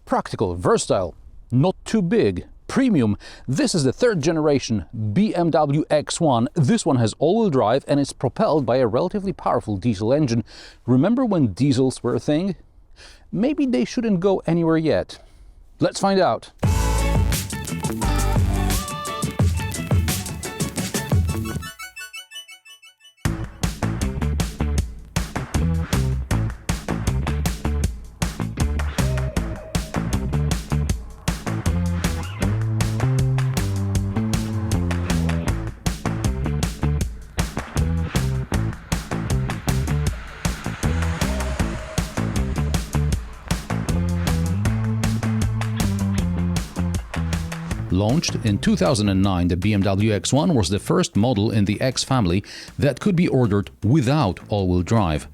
Practical, versatile, not too big, premium. This is the third generation BMW X1. This one has all-wheel drive and is propelled by a relatively powerful diesel engine. Remember when diesels were a thing? Maybe they shouldn't go anywhere yet. Let's find out. Launched in 2009, the BMW X1 was the first model in the X family that could be ordered without all-wheel drive.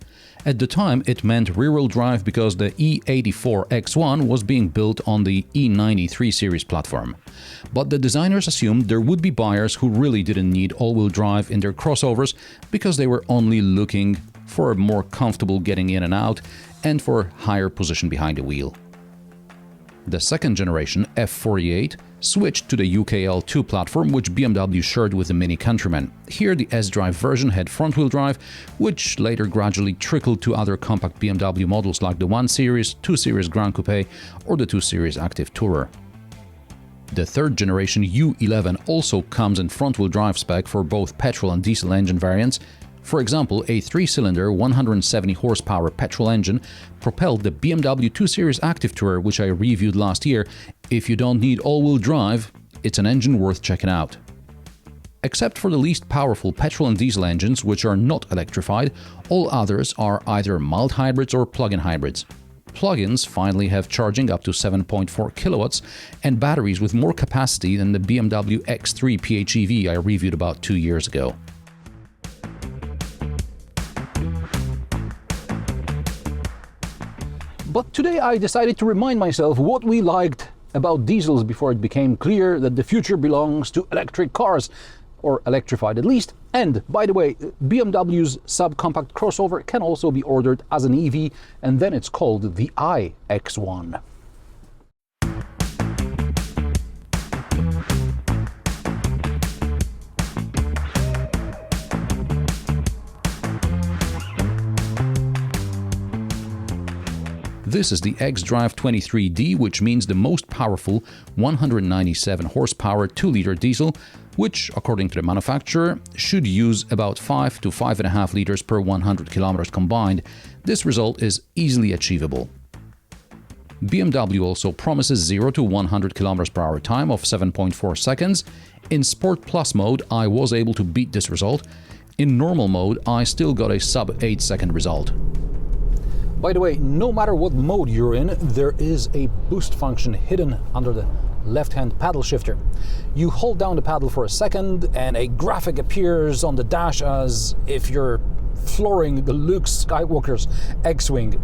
At the time, it meant rear-wheel drive because the E84 X1 was being built on the E93 series platform. But the designers assumed there would be buyers who really didn't need all-wheel drive in their crossovers because they were only looking for a more comfortable getting in and out and for higher position behind the wheel. The second generation F48 switched to the UKL2 platform, which BMW shared with the Mini Countryman. Here the xDrive version had front-wheel drive, which later gradually trickled to other compact BMW models like the 1 Series, 2 Series Grand Coupe or the 2 Series Active Tourer. The third generation U11 also comes in front-wheel drive spec for both petrol and diesel engine variants. For example, a 3-cylinder 170 horsepower petrol engine propelled the BMW 2 Series Active Tourer, which I reviewed last year. If you don't need all-wheel drive, it's an engine worth checking out. Except for the least powerful petrol and diesel engines, which are not electrified, all others are either mild hybrids or plug-in hybrids. Plug-ins finally have charging up to 7.4 kilowatts and batteries with more capacity than the BMW X3 PHEV I reviewed about 2 years ago. But today I decided to remind myself what we liked about diesels before it became clear that the future belongs to electric cars, or electrified at least. And, by the way, BMW's subcompact crossover can also be ordered as an EV, and then it's called the iX1. This is the xDrive23d, which means the most powerful 197 horsepower 2-liter diesel, which, according to the manufacturer, should use about 5 to 5.5 liters per 100 kilometers combined. This result is easily achievable. BMW also promises 0 to 100 kilometers per hour time of 7.4 seconds. In Sport Plus mode, I was able to beat this result. In normal mode, I still got a sub-8 second result. By the way, no matter what mode you're in, there is a boost function hidden under the left-hand paddle shifter. You hold down the paddle for a second and a graphic appears on the dash as if you're flooring the Luke Skywalker's X-Wing.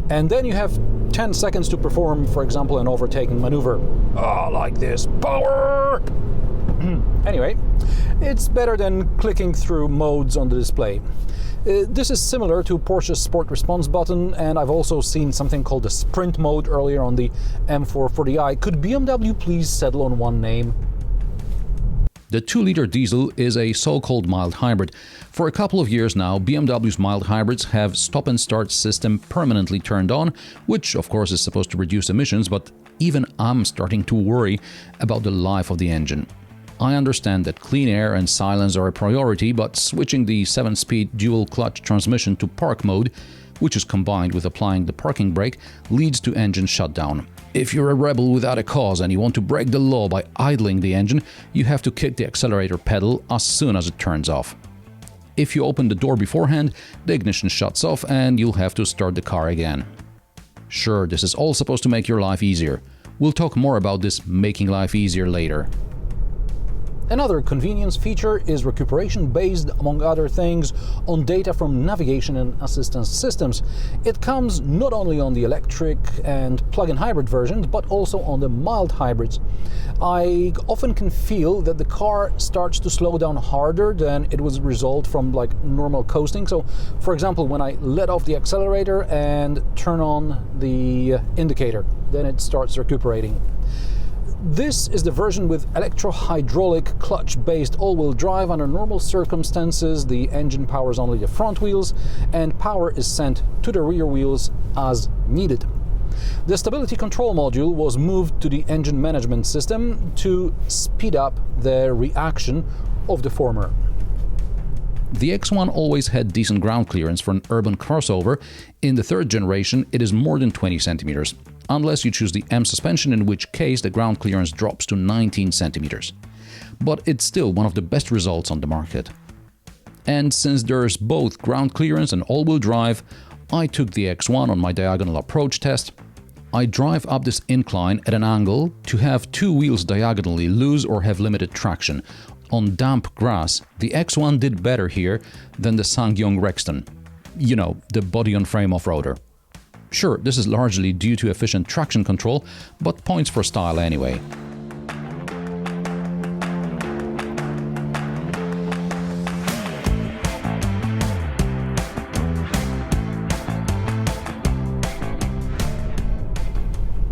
And then you have 10 seconds to perform, for example, an overtaking maneuver. Like this. Power! Anyway, it's better than clicking through modes on the display. This is similar to Porsche's Sport Response button, and I've also seen something called the Sprint mode earlier on the M440i. Could BMW please settle on one name? The 2-liter diesel is a so-called mild hybrid. For a couple of years now, BMW's mild hybrids have stop-and-start system permanently turned on, which of course is supposed to reduce emissions, but even I'm starting to worry about the life of the engine. I understand that clean air and silence are a priority, but switching the 7-speed dual-clutch transmission to park mode, which is combined with applying the parking brake, leads to engine shutdown. If you're a rebel without a cause and you want to break the law by idling the engine, you have to kick the accelerator pedal as soon as it turns off. If you open the door beforehand, the ignition shuts off and you'll have to start the car again. Sure, this is all supposed to make your life easier. We'll talk more about this making life easier later. Another convenience feature is recuperation based, among other things, on data from navigation and assistance systems. It comes not only on the electric and plug-in hybrid versions, but also on the mild hybrids. I often can feel that the car starts to slow down harder than it would result from like normal coasting. So, for example, when I let off the accelerator and turn on the indicator, then it starts recuperating. This is the version with electro-hydraulic clutch-based all-wheel drive. Under normal circumstances, the engine powers only the front wheels and power is sent to the rear wheels as needed. The stability control module was moved to the engine management system to speed up the reaction of the former. The X1 always had decent ground clearance for an urban crossover. In the third generation, it is more than 20 centimeters. Unless you choose the M suspension, in which case the ground clearance drops to 19 centimeters. But it's still one of the best results on the market. And since there's both ground clearance and all-wheel drive, I took the X1 on my diagonal approach test. I drive up this incline at an angle to have two wheels diagonally loose or have limited traction. On damp grass, the X1 did better here than the SsangYong Rexton. You know, the body-on-frame off-roader. Sure, this is largely due to efficient traction control, but points for style anyway.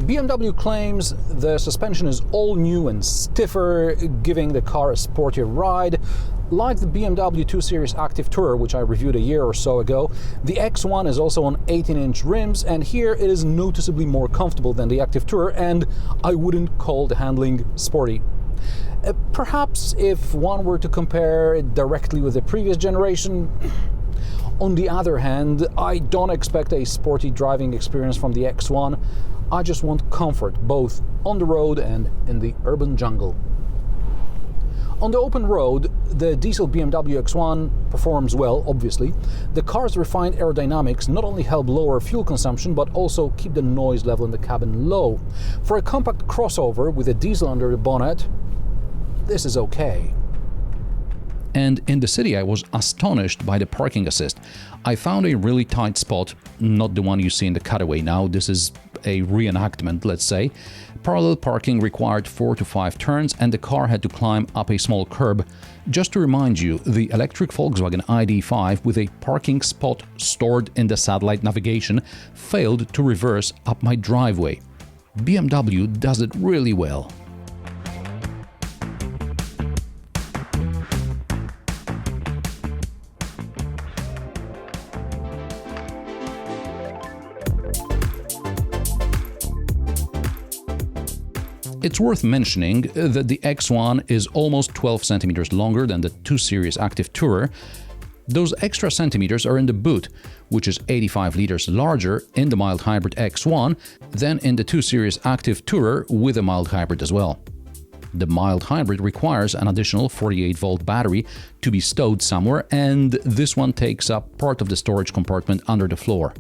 BMW claims the suspension is all new and stiffer, giving the car a sportier ride. Like the BMW 2 Series Active Tourer, which I reviewed a year or so ago, the X1 is also on 18-inch rims, and here it is noticeably more comfortable than the Active Tourer, and I wouldn't call the handling sporty. Perhaps if one were to compare it directly with the previous generation. On the other hand, I don't expect a sporty driving experience from the X1. I just want comfort, both on the road and in the urban jungle. On the open road, the diesel BMW X1 performs well, obviously. The car's refined aerodynamics not only help lower fuel consumption, but also keep the noise level in the cabin low. For a compact crossover with a diesel under the bonnet, this is okay. And in the city, I was astonished by the parking assist. I found a really tight spot, not the one you see in the cutaway now, this is a reenactment, let's say. Parallel parking required 4 to 5 turns and the car had to climb up a small curb. Just to remind you, the electric Volkswagen ID.5 with a parking spot stored in the satellite navigation failed to reverse up my driveway. BMW does it really well. It's worth mentioning that the X1 is almost 12 centimeters longer than the 2 Series Active Tourer. Those extra centimeters are in the boot, which is 85 liters larger in the mild hybrid X1 than in the 2 Series Active Tourer with a mild hybrid as well. The mild hybrid requires an additional 48-volt battery to be stowed somewhere, and this one takes up part of the storage compartment under the floor.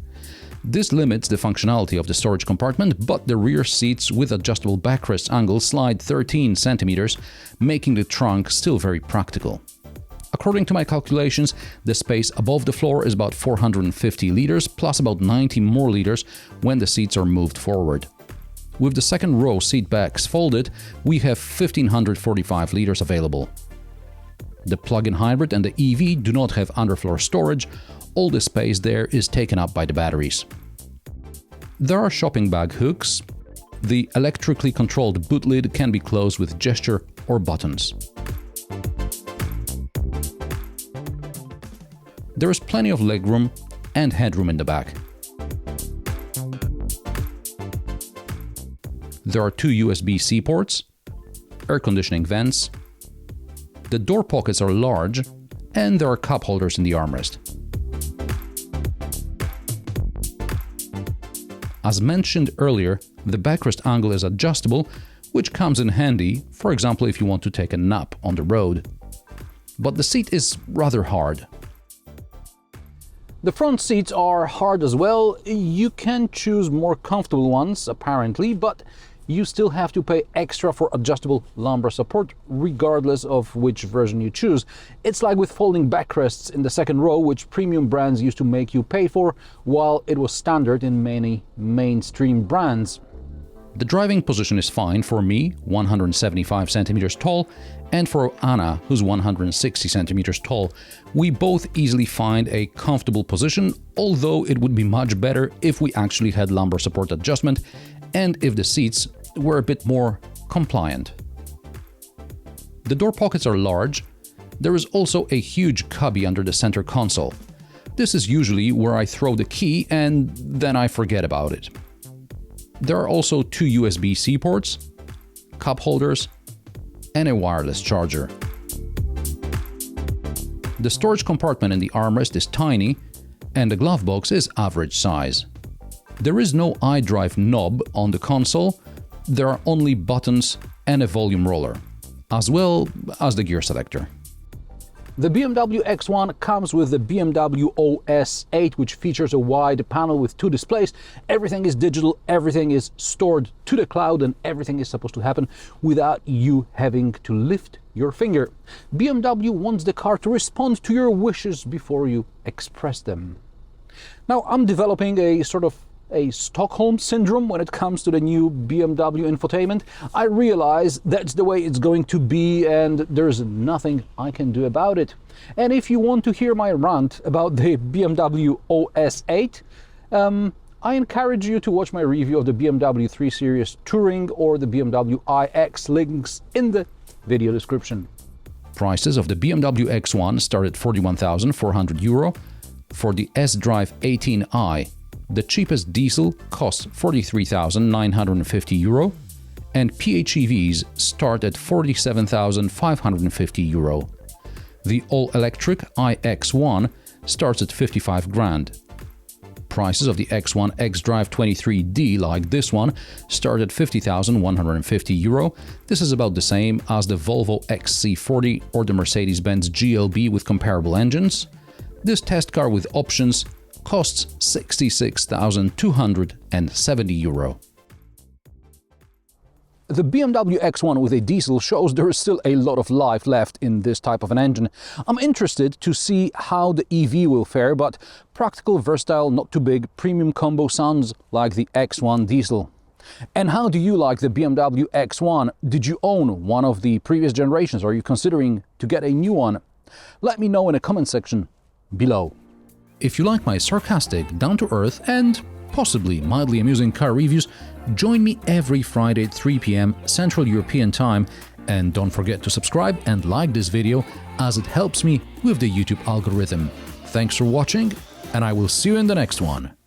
This limits the functionality of the storage compartment, but the rear seats with adjustable backrest angle slide 13 centimeters, making the trunk still very practical. According to my calculations, the space above the floor is about 450 liters, plus about 90 more liters when the seats are moved forward. With the second row seat backs folded, we have 1545 liters available. The plug-in hybrid and the EV do not have underfloor storage. All the space there is taken up by the batteries. There are shopping bag hooks. The electrically controlled boot lid can be closed with gesture or buttons. There is plenty of legroom and headroom in the back. There are 2 USB-C ports, air conditioning vents. The door pockets are large, and there are cup holders in the armrest. As mentioned earlier, the backrest angle is adjustable, which comes in handy, for example, if you want to take a nap on the road. But the seat is rather hard. The front seats are hard as well. You can choose more comfortable ones, apparently, but you still have to pay extra for adjustable lumbar support, regardless of which version you choose. It's like with folding backrests in the second row, which premium brands used to make you pay for, while it was standard in many mainstream brands. The driving position is fine for me, 175 centimeters tall, and for Anna, who's 160 centimeters tall. We both easily find a comfortable position, although it would be much better if we actually had lumbar support adjustment and if the seats were a bit more compliant. The door pockets are large. There is also a huge cubby under the center console. This is usually where I throw the key and then I forget about it. There are also 2 USB-C ports, cup holders, and a wireless charger. The storage compartment in the armrest is tiny, and the glove box is average size. There is no iDrive knob on the console, there are only buttons and a volume roller, as well as the gear selector. The BMW X1 comes with the BMW OS 8, which features a wide panel with 2 displays. Everything is digital, everything is stored to the cloud, and everything is supposed to happen without you having to lift your finger. BMW wants the car to respond to your wishes before you express them. Now, I'm developing a sort of Stockholm syndrome when it comes to the new BMW infotainment. I realize that's the way it's going to be and there's nothing I can do about it. And if you want to hear my rant about the BMW OS 8, I encourage you to watch my review of the BMW 3 Series Touring or the BMW iX, links in the video description. Prices of the BMW X1 start at €41,400. For the xDrive 18i, the cheapest diesel costs €43,950, and PHEVs start at €47,550. The all-electric iX1 starts at $55,000. Prices of the X1 xDrive23d, like this one, start at €50,150. This is about the same as the Volvo XC40 or the Mercedes-Benz GLB with comparable engines. This test car with options costs €66,270. The BMW X1 with a diesel shows there is still a lot of life left in this type of an engine. I'm interested to see how the EV will fare, but practical, versatile, not too big, premium combo sounds like the X1 diesel. And how do you like the BMW X1? Did you own one of the previous generations? Or are you considering to get a new one? Let me know in the comment section below. If you like my sarcastic, down-to-earth and possibly mildly amusing car reviews, join me every Friday at 3 p.m. Central European Time, and don't forget to subscribe and like this video as it helps me with the YouTube algorithm. Thanks for watching, and I will see you in the next one.